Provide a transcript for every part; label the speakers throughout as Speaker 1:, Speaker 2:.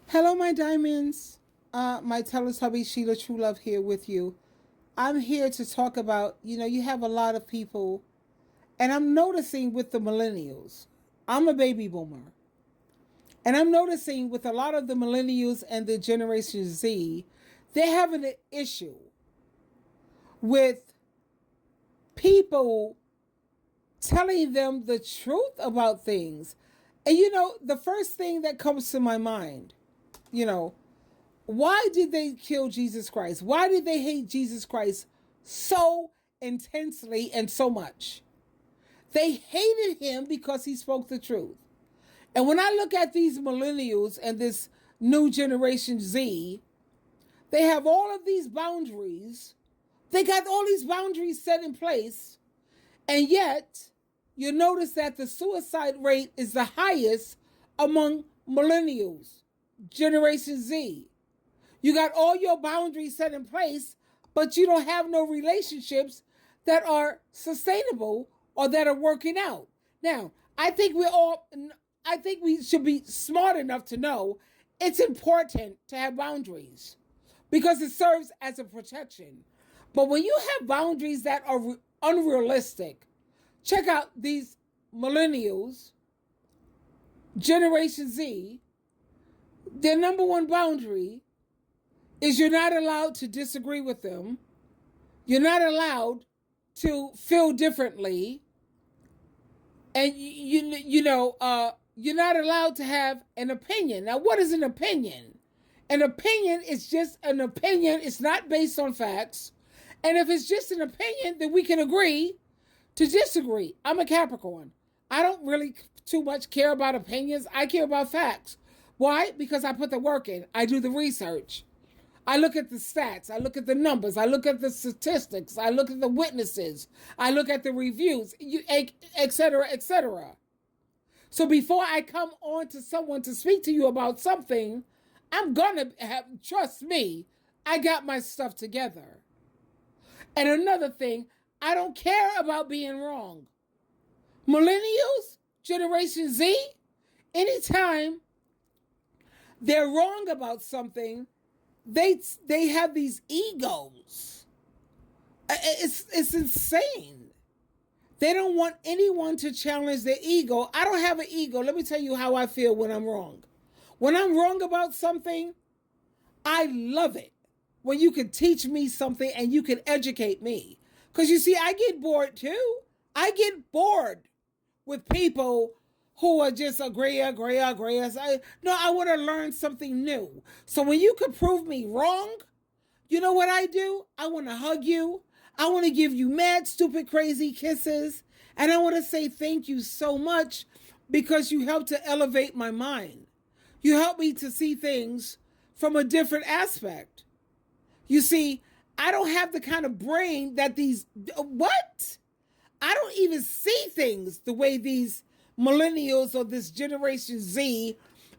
Speaker 1: Hello, my diamonds. My Teletubby Sheila True Love here with you. I'm here to talk about, you have a lot of people, and I'm noticing with the millennials, I'm a baby boomer, and I'm noticing with a lot of the millennials and the Generation Z, they're having an issue with people telling them the truth about things. And the first thing that comes to my mind, you know, why did they kill Jesus Christ? Why did they hate Jesus Christ so intensely and so much? They hated him because he spoke the truth. And when I look at these millennials and this new generation Z, they have all of these boundaries. They got all these boundaries set in place. And yet, you notice that the suicide rate is the highest among millennials, Generation Z. You got all your boundaries set in place, but you don't have no relationships that are sustainable or that are working out. Now, I think we should be smart enough to know it's important to have boundaries because it serves as a protection. But when you have boundaries that are unrealistic, check out these millennials, Generation Z, their number one boundary is you're not allowed to disagree with them. You're not allowed to feel differently. And you're not allowed to have an opinion. Now, what is an opinion? An opinion is just an opinion. It's not based on facts. And if it's just an opinion, then we can agree to disagree. I'm a Capricorn. I don't really too much care about opinions. I care about facts. Why? Because I put the work in. I do the research. I look at the stats. I look at the numbers. I look at the statistics. I look at the witnesses. I look at the reviews, et cetera, et cetera. So before I come on to someone to speak to you about something, I'm going to have, trust me, I got my stuff together. And another thing, I don't care about being wrong. Millennials, Generation Z, anytime they're wrong about something, they have these egos. It's insane. They don't want anyone to challenge their ego. I don't have an ego. Let me tell you how I feel when I'm wrong. When I'm wrong about something, I love it. When you can teach me something and you can educate me. Because you see, I get bored too. I get bored with people who are just agree. No, I want to learn something new. So when you can prove me wrong, you know what I do? I want to hug you. I want to give you mad, stupid, crazy kisses. And I want to say thank you so much because you helped to elevate my mind. You helped me to see things from a different aspect. You see, I don't have the kind of brain that these, what? I don't even see things the way these millennials or this Generation Z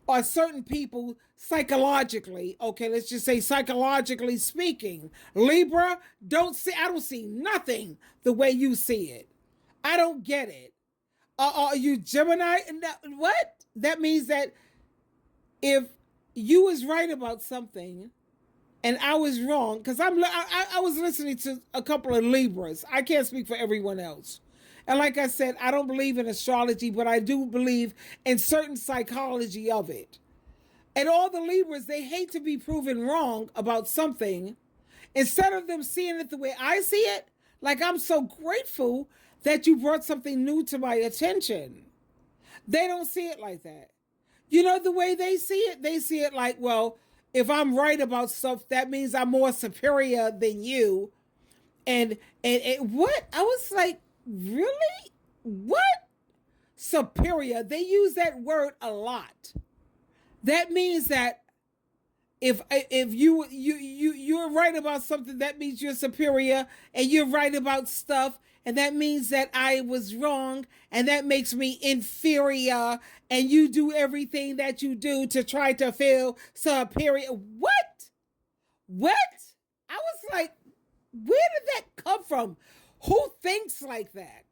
Speaker 1: or certain people psychologically, okay, let's just say psychologically speaking. Libra, I don't see nothing the way you see it. I don't get it. Are you Gemini? What? That means that if you was right about something and I was wrong, because I was listening to a couple of Libras. I can't speak for everyone else. And like I said, I don't believe in astrology, but I do believe in certain psychology of it. And all the Libras, they hate to be proven wrong about something. Instead of them seeing it the way I see it, like I'm so grateful that you brought something new to my attention. They don't see it like that. You know the way they see it? They see it like, well, if I'm right about stuff, that means I'm more superior than you. And what? I was like, really? What? Superior. They use that word a lot. That means that if you're right about something, that means you're superior, and you're right about stuff, and that means that I was wrong, and that makes me inferior, and you do everything that you do to try to feel superior. What? What? I was like, where did that come from? Who thinks like that?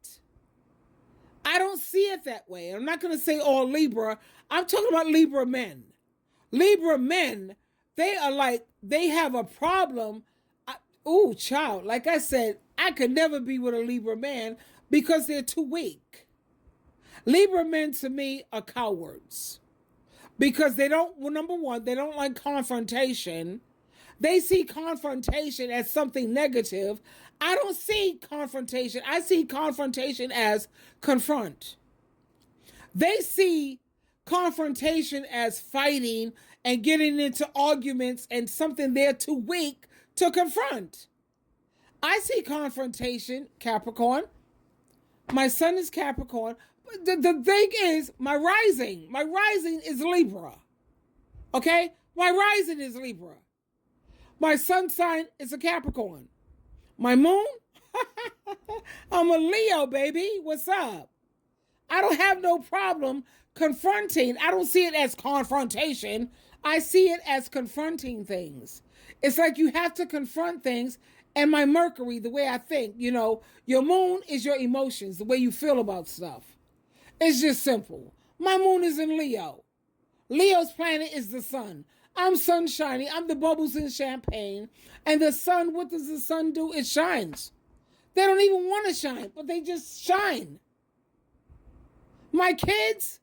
Speaker 1: I don't see it that way. I'm not going to say all Libra. I'm talking about Libra men. Libra men, they are like, they have a problem. Child, like I said, I could never be with a Libra man because they're too weak. Libra men to me are cowards because they don't, well, number one, they don't like confrontation. They see confrontation as something negative. I don't see confrontation. I see confrontation as confront. They see confrontation as fighting and getting into arguments and something they're too weak to confront. I see confrontation, Capricorn. My sun is Capricorn. The thing is, my rising is Libra. Okay? My rising is Libra. My sun sign is a Capricorn. My moon? I'm a Leo, baby. What's up? I don't have no problem confronting. I don't see it as confrontation. I see it as confronting things. It's like you have to confront things. And my Mercury, the way I think, your moon is your emotions, the way you feel about stuff. It's just simple. My moon is in Leo. Leo's planet is the sun. I'm sunshiny. I'm the bubbles in champagne. And the sun, what does the sun do? It shines. They don't even want to shine, but they just shine. My kids,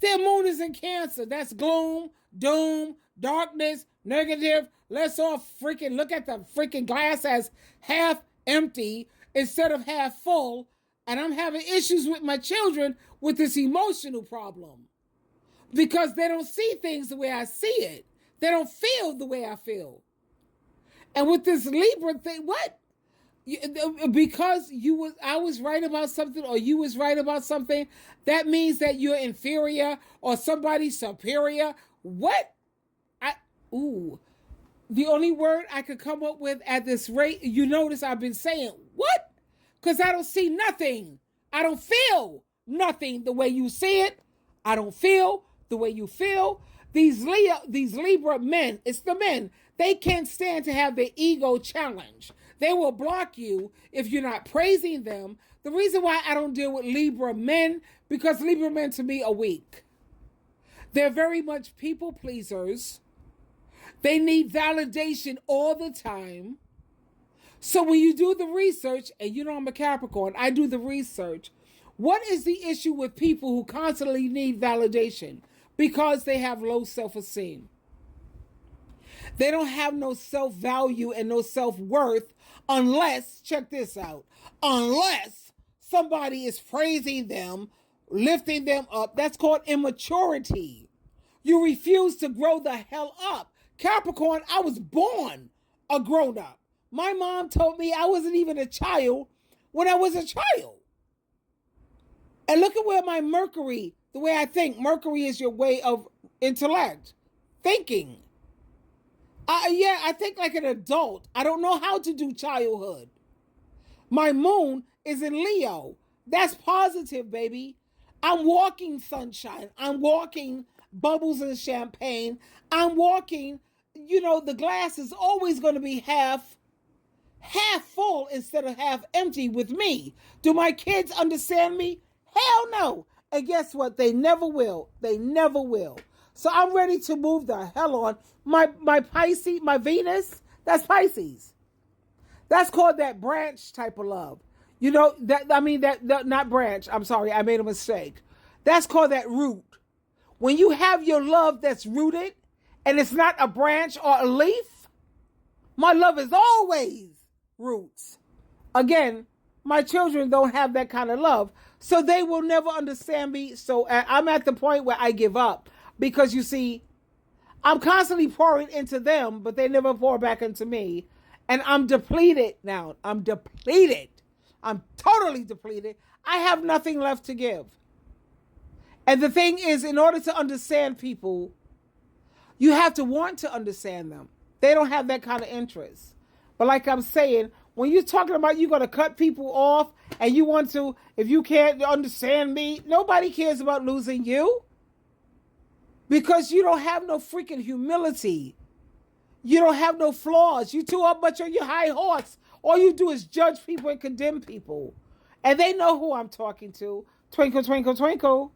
Speaker 1: their moon is in Cancer. That's gloom, doom, darkness, negative. Let's all freaking look at the freaking glass as half empty instead of half full. And I'm having issues with my children with this emotional problem because they don't see things the way I see it. They don't feel the way I feel. And with this Libra thing, what? Because I was right about something or you was right about something, that means that you're inferior or somebody's superior. What? The only word I could come up with at this rate, you notice I've been saying, what? Because I don't see nothing. I don't feel nothing the way you see it. I don't feel the way you feel. These Libra men, it's the men, they can't stand to have their ego challenged. They will block you if you're not praising them. The reason why I don't deal with Libra men, because Libra men to me are weak. They're very much people pleasers. They need validation all the time. So when you do the research, and I'm a Capricorn, I do the research. What is the issue with people who constantly need validation? Because they have low self-esteem. They don't have no self-value and no self-worth unless, check this out, unless somebody is praising them, lifting them up. That's called immaturity. You refuse to grow the hell up. Capricorn, I was born a grown-up. My mom told me I wasn't even a child when I was a child. And look at where my Mercury, the way I think, Mercury is your way of intellect, thinking. I think like an adult. I don't know how to do childhood. My moon is in Leo. That's positive, baby. I'm walking sunshine. I'm walking bubbles and champagne. I'm walking, the glass is always going to be half full instead of half empty with me. Do my kids understand me? Hell no. And guess what? They never will. They never will. So I'm ready to move the hell on. My Pisces, my Venus, that's Pisces. That's called that branch type of love. That not branch. I'm sorry, I made a mistake. That's called that root. When you have your love that's rooted and it's not a branch or a leaf, my love is always roots. Again, my children don't have that kind of love, so they will never understand me. So I'm at the point where I give up because you see, I'm constantly pouring into them, but they never pour back into me. And I'm depleted now. I'm depleted. I'm totally depleted. I have nothing left to give. And the thing is, in order to understand people, you have to want to understand them. They don't have that kind of interest. But like I'm saying, when you're talking about you're going to cut people off and you want to, if you can't understand me, nobody cares about losing you. Because you don't have no freaking humility. You don't have no flaws. You too much on your high horse. All you do is judge people and condemn people. And they know who I'm talking to. Twinkle, twinkle, twinkle.